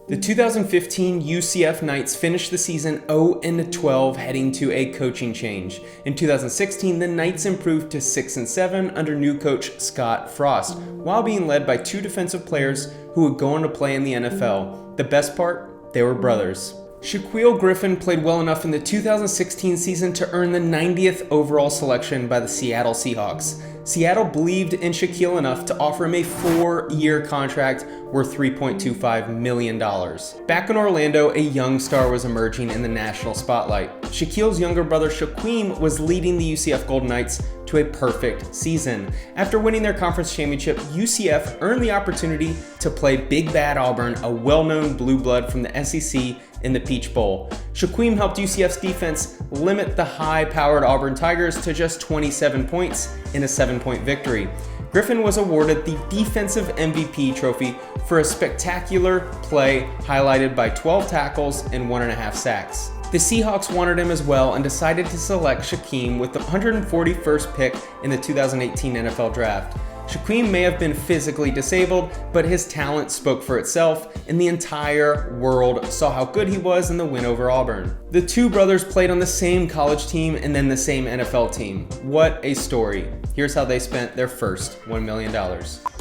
The 2015 UCF Knights finished the season 0-12 heading to a coaching change. In 2016, the Knights improved to 6-7 under new coach Scott Frost, while being led by two defensive players who would go on to play in the NFL. The best part? They were brothers. Shaquill Griffin played well enough in the 2016 season to earn the 90th overall selection by the Seattle Seahawks. Seattle believed in Shaquill enough to offer him a 4-year contract worth $3.25 million. Back in Orlando, a young star was emerging in the national spotlight. Shaquill's younger brother Shaquem was leading the UCF Golden Knights to a perfect season. After winning their conference championship, UCF earned the opportunity to play Big Bad Auburn, a well-known blue blood from the SEC, in the Peach Bowl. Shaquem helped UCF's defense limit the high-powered Auburn Tigers to just 27 points in a 7-point victory. Griffin was awarded the Defensive MVP trophy for a spectacular play highlighted by 12 tackles and 1.5 sacks. The Seahawks wanted him as well and decided to select Shaquem with the 141st pick in the 2018 NFL Draft. Shaquem may have been physically disabled, but his talent spoke for itself, and the entire world saw how good he was in the win over Auburn. The two brothers played on the same college team and then the same NFL team. What a story. Here's how they spent their first $1 million.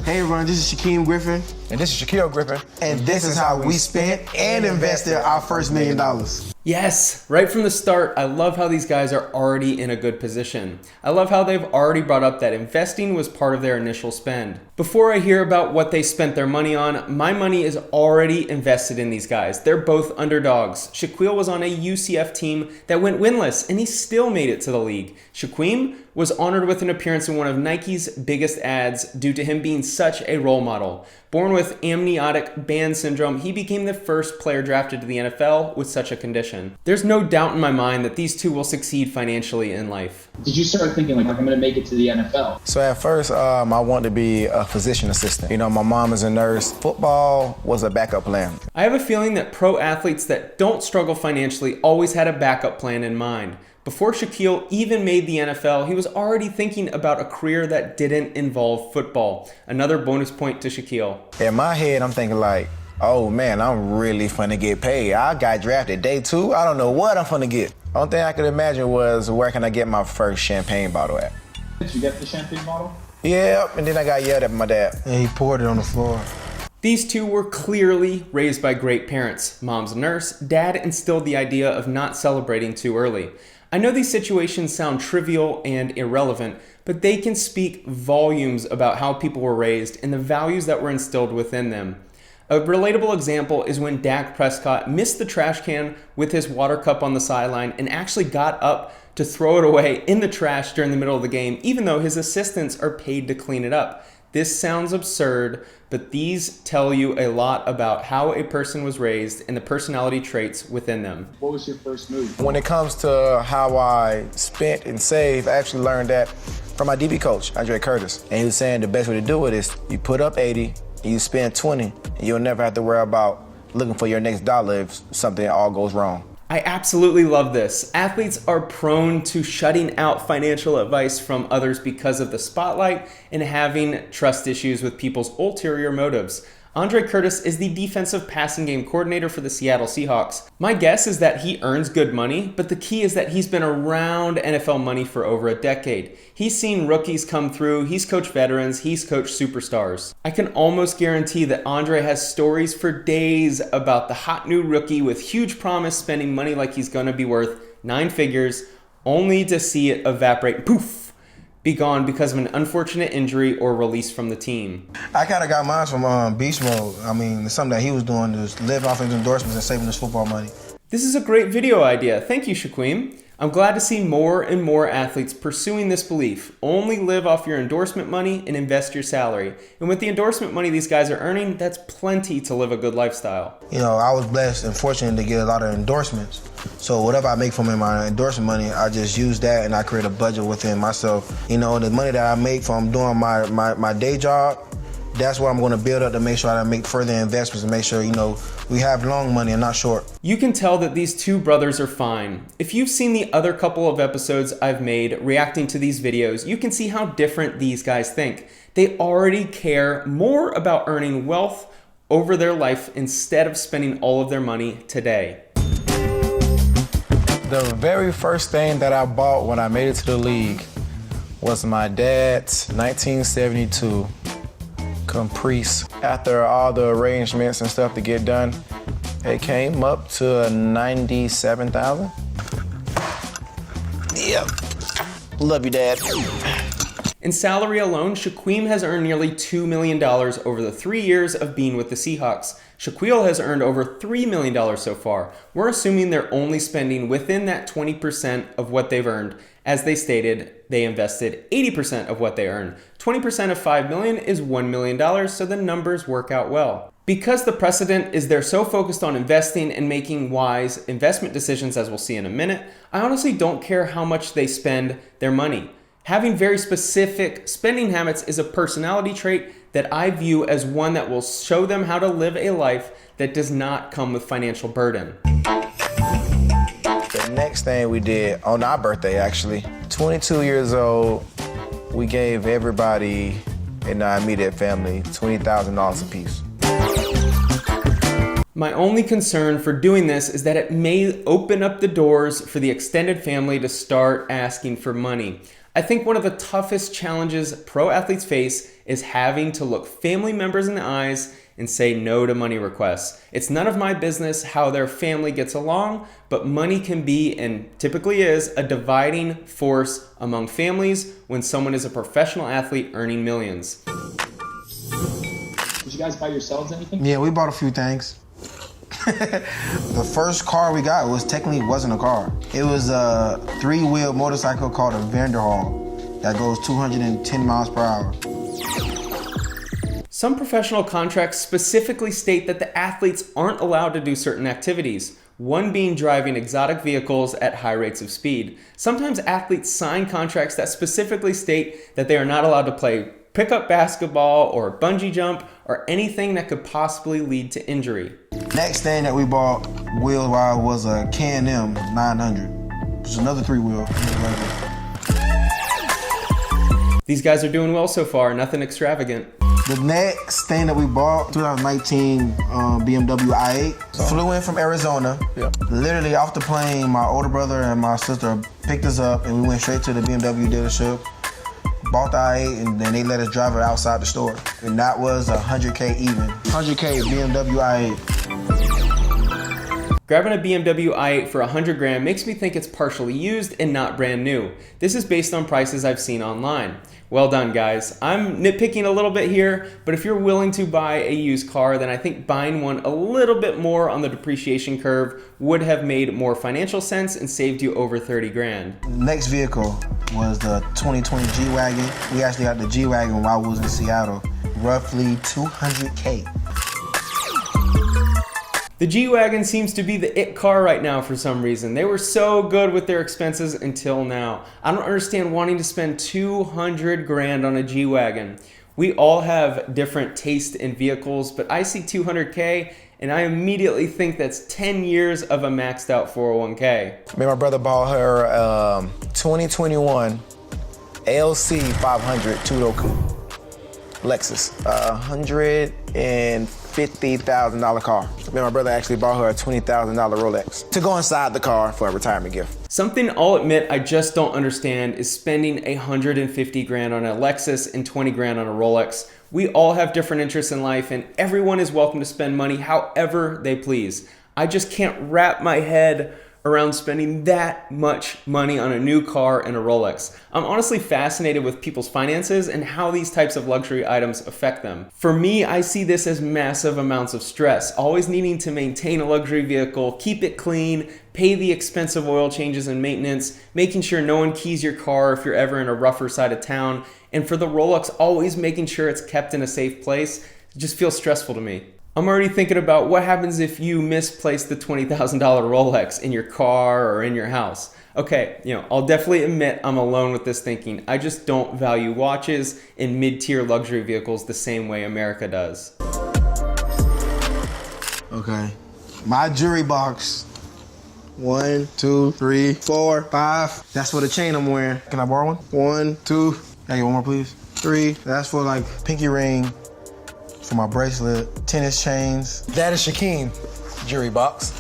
Hey everyone, this is Shaquem Griffin. And this is Shaquill Griffin. And this is how we spent and invested our first $1 million. Yes, right from the start, I love how these guys are already in a good position. I love how they've already brought up that investing was part of their initial spend. Before I hear about what they spent their money on, my money is already invested in these guys. They're both underdogs. Shaquill was on a UCF team that went winless, and he still made it to the league. Shaquem was honored with an appearance in one of Nike's biggest ads due to him being such a role model. Born with amniotic band syndrome, he became the first player drafted to the NFL with such a condition. There's no doubt in my mind that these two will succeed financially in life. Did you start thinking, like, I'm going to make it to the NFL? So at first, I wanted to be a physician assistant. You know, my mom is a nurse. Football was a backup plan. I have a feeling that pro athletes that don't struggle financially always had a backup plan in mind. Before Shaquill even made the NFL, he was already thinking about a career that didn't involve football. Another bonus point to Shaquill. In my head, I'm thinking like, oh man, I'm really finna get paid. I got drafted day 2. I don't know what I'm finna get. Only thing I could imagine was, where can I get my first champagne bottle at? Did you get the champagne bottle? Yeah, and then I got yelled at by my dad. And he poured it on the floor. These two were clearly raised by great parents. Mom's a nurse, dad instilled the idea of not celebrating too early. I know these situations sound trivial and irrelevant, but they can speak volumes about how people were raised and the values that were instilled within them. A relatable example is when Dak Prescott missed the trash can with his water cup on the sideline and actually got up to throw it away in the trash during the middle of the game, even though his assistants are paid to clean it up. This sounds absurd, but these tell you a lot about how a person was raised and the personality traits within them. What was your first move? When it comes to how I spent and saved, I actually learned that from my DB coach, Andre Curtis. And he was saying the best way to do it is you put up 80, and you spend 20, and you'll never have to worry about looking for your next dollar if something all goes wrong. I absolutely love this. Athletes are prone to shutting out financial advice from others because of the spotlight and having trust issues with people's ulterior motives. Andre Curtis is the defensive passing game coordinator for the Seattle Seahawks. My guess is that he earns good money, but the key is that he's been around NFL money for over a decade. He's seen rookies come through, he's coached veterans, he's coached superstars. I can almost guarantee that Andre has stories for days about the hot new rookie with huge promise spending money like he's gonna be worth 9 figures, only to see it evaporate and poof, be gone because of an unfortunate injury or release from the team. I kind of got mine from Beast Mode. I mean, it's something that he was doing to live off his endorsements and saving his football money. This is a great video idea. Thank you, Shaquem. I'm glad to see more and more athletes pursuing this belief. Only live off your endorsement money and invest your salary. And with the endorsement money these guys are earning, that's plenty to live a good lifestyle. You know, I was blessed and fortunate to get a lot of endorsements. So whatever I make from my endorsement money, I just use that and I create a budget within myself. You know, the money that I make from doing my day job, that's what I'm going to build up to make sure I make further investments and make sure, you know, we have long money and not short. You can tell that these two brothers are fine. If you've seen the other couple of episodes I've made reacting to these videos, you can see how different these guys think. They already care more about earning wealth over their life instead of spending all of their money today? The very first thing that I bought when I made it to the league was my dad's 1972 Caprice. After all the arrangements and stuff to get done, it came up to 97,000. Yep. Love you, Dad. In salary alone, Shaquem has earned nearly $2 million over the 3 years of being with the Seahawks. Shaquill has earned over $3 million so far. We're assuming they're only spending within that 20% of what they've earned. As they stated, they invested 80% of what they earned. 20% of $5 million is $1 million, so the numbers work out well. Because the precedent is they're so focused on investing and making wise investment decisions, as we'll see in a minute, I honestly don't care how much they spend their money. Having very specific spending habits is a personality trait that I view as one that will show them how to live a life that does not come with financial burden. The next thing we did, on our birthday actually, 22 years old, we gave everybody in our immediate family $20,000 apiece. My only concern for doing this is that it may open up the doors for the extended family to start asking for money. I think one of the toughest challenges pro athletes face is having to look family members in the eyes and say no to money requests. It's none of my business how their family gets along, but money can be, and typically is, a dividing force among families when someone is a professional athlete earning millions. Did you guys buy yourselves anything? Yeah, we bought a few things. The first car we got wasn't a car. It was a 3-wheel motorcycle called a Vanderhall that goes 210 miles per hour. Some professional contracts specifically state that the athletes aren't allowed to do certain activities, one being driving exotic vehicles at high rates of speed. Sometimes athletes sign contracts that specifically state that they are not allowed to play pickup basketball or bungee jump or anything that could possibly lead to injury. Next thing that we bought wheel-wise was a K&M 900, which is another 3-wheel. These guys are doing well so far, nothing extravagant. The next thing that we bought, 2019 BMW i8. Flew in from Arizona. Yep. Literally off the plane, my older brother and my sister picked us up and we went straight to the BMW dealership. Bought the i8 and then they let us drive it outside the store. And that was $100K even. $100K BMW i8. Grabbing a BMW i8 for $100,000 makes me think it's partially used and not brand new. This is based on prices I've seen online. Well done, guys. I'm nitpicking a little bit here, but if you're willing to buy a used car, then I think buying one a little bit more on the depreciation curve would have made more financial sense and saved you over $30,000. Next vehicle was the 2020 G-Wagon. We actually got the G-Wagon while we was in Seattle. Roughly $200K. The G-Wagon seems to be the it car right now for some reason. They were so good with their expenses until now. I don't understand wanting to spend $200,000 on a G-Wagon. We all have different taste in vehicles, but I see $200K and I immediately think that's 10 years of a maxed out 401K. Me and my brother bought her 2021 LC 500 two-door coupe. Lexus, $150,000 car. Me and my brother actually bought her a $20,000 Rolex to go inside the car for a retirement gift. Something I'll admit I just don't understand is spending $150,000 on a Lexus and $20,000 on a Rolex. We all have different interests in life and everyone is welcome to spend money however they please. I just can't wrap my head around spending that much money on a new car and a Rolex. I'm honestly fascinated with people's finances and how these types of luxury items affect them. For me, I see this as massive amounts of stress, always needing to maintain a luxury vehicle, keep it clean, pay the expensive oil changes and maintenance, making sure no one keys your car if you're ever in a rougher side of town, and for the Rolex, always making sure it's kept in a safe place. It just feels stressful to me. I'm already thinking about what happens if you misplace the $20,000 Rolex in your car or in your house. Okay, I'll definitely admit I'm alone with this thinking. I just don't value watches in mid-tier luxury vehicles the same way America does. Okay. My jewelry box. 1, 2, 3, 4, 5. That's for the chain I'm wearing. Can I borrow one? 1, 2. Can I get one more, please? 3. That's for like pinky ring. for my bracelet, tennis chains. That is Shaquem jewelry box.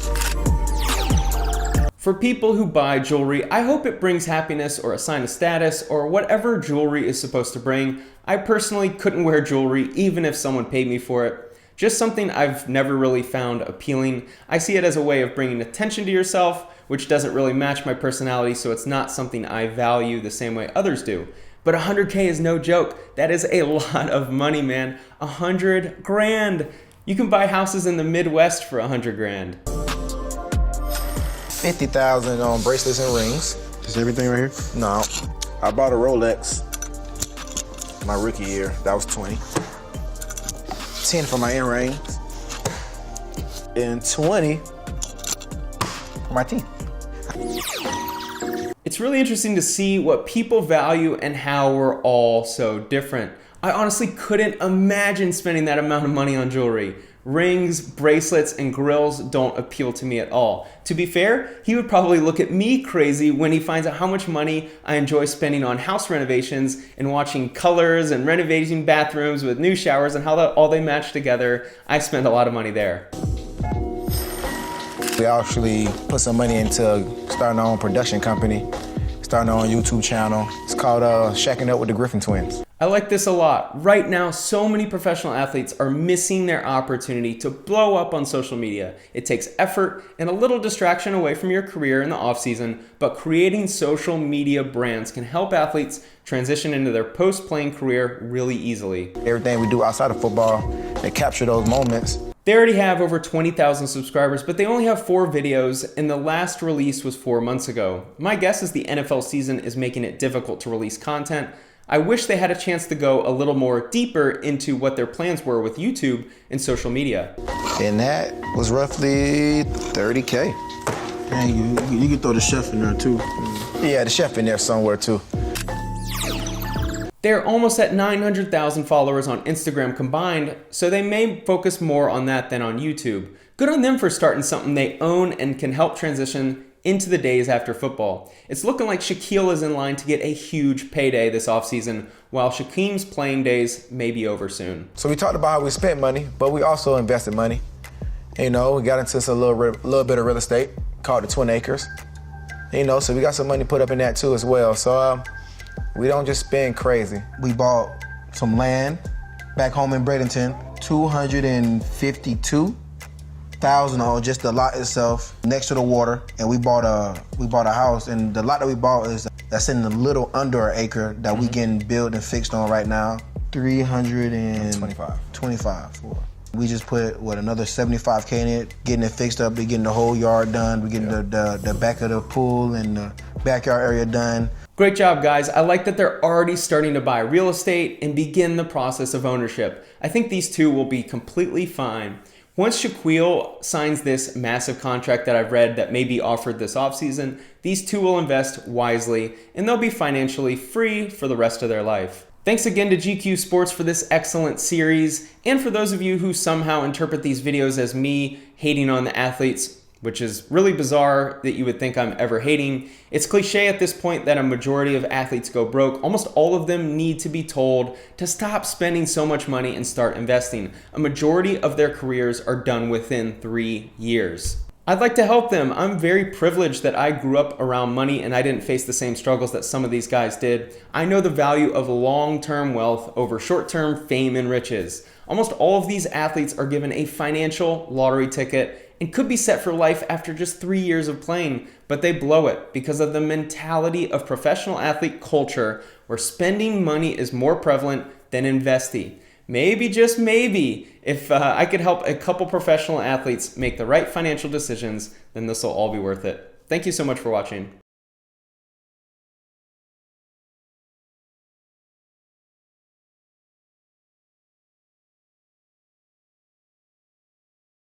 For people who buy jewelry, I hope it brings happiness or a sign of status or whatever jewelry is supposed to bring. I personally couldn't wear jewelry even if someone paid me for it. Just something I've never really found appealing. I see it as a way of bringing attention to yourself, which doesn't really match my personality, so it's not something I value the same way others do. But 100K is no joke. That is a lot of money, man. 100 grand. You can buy houses in the Midwest for 100 grand. 50,000 on bracelets and rings. Is everything right here? No, I bought a Rolex my rookie year. That was 20. 10 for my earrings. And 20 for my teeth. It's really interesting to see what people value and how we're all so different. I honestly couldn't imagine spending that amount of money on jewelry. Rings, bracelets, and grills don't appeal to me at all. To be fair, he would probably look at me crazy when he finds out how much money I enjoy spending on house renovations and watching colors and renovating bathrooms with new showers and how all they match together. I spend a lot of money there. We actually put some money into starting our own production company, starting our own YouTube channel. It's called Shacking Up with the Griffin Twins. I like this a lot. Right now, so many professional athletes are missing their opportunity to blow up on social media. It takes effort and a little distraction away from your career in the off-season, but creating social media brands can help athletes transition into their post-playing career really easily. Everything we do outside of football, they capture those moments. They already have over 20,000 subscribers, but they only have 4 videos, and the last release was 4 months ago. My guess is the NFL season is making it difficult to release content. I wish they had a chance to go a little more deeper into what their plans were with YouTube and social media. And that was roughly 30K. And you can throw the chef in there too. Yeah, the chef in there somewhere too. They're almost at 900,000 followers on Instagram combined, so they may focus more on that than on YouTube. Good on them for starting something they own and can help transition into the days after football. It's looking like Shaquille is in line to get a huge payday this offseason, while Shaquem's playing days may be over soon. So we talked about how we spent money, but we also invested money. You know, we got into a little bit of real estate, called the Twin Acres. You know, so we got some money put up in that too as well. So we don't just spend crazy. We bought some land back home in Bradenton, 252,000 on just the lot itself next to the water, and we bought a house, and the lot that we bought that's in a little under an acre that we getting built and fixed on right now. 325 for. We just put another 75K in it, getting it fixed up, we getting the whole yard done, we getting the back of the pool and the backyard area done. Great job, guys. I like that they're already starting to buy real estate and begin the process of ownership. I think these two will be completely fine. Once Shaquill signs this massive contract that I've read that may be offered this offseason, these two will invest wisely and they'll be financially free for the rest of their life. Thanks again to GQ Sports for this excellent series, and for those of you who somehow interpret these videos as me hating on the athletes, which is really bizarre that you would think I'm ever hating. It's cliche at this point that a majority of athletes go broke. Almost all of them need to be told to stop spending so much money and start investing. A majority of their careers are done within 3 years. I'd like to help them. I'm very privileged that I grew up around money and I didn't face the same struggles that some of these guys did. I know the value of long-term wealth over short-term fame and riches. Almost all of these athletes are given a financial lottery ticket and could be set for life after just 3 years of playing, but they blow it because of the mentality of professional athlete culture where spending money is more prevalent than investing. Maybe, just maybe, if I could help a couple professional athletes make the right financial decisions, then this will all be worth it. Thank you so much for watching.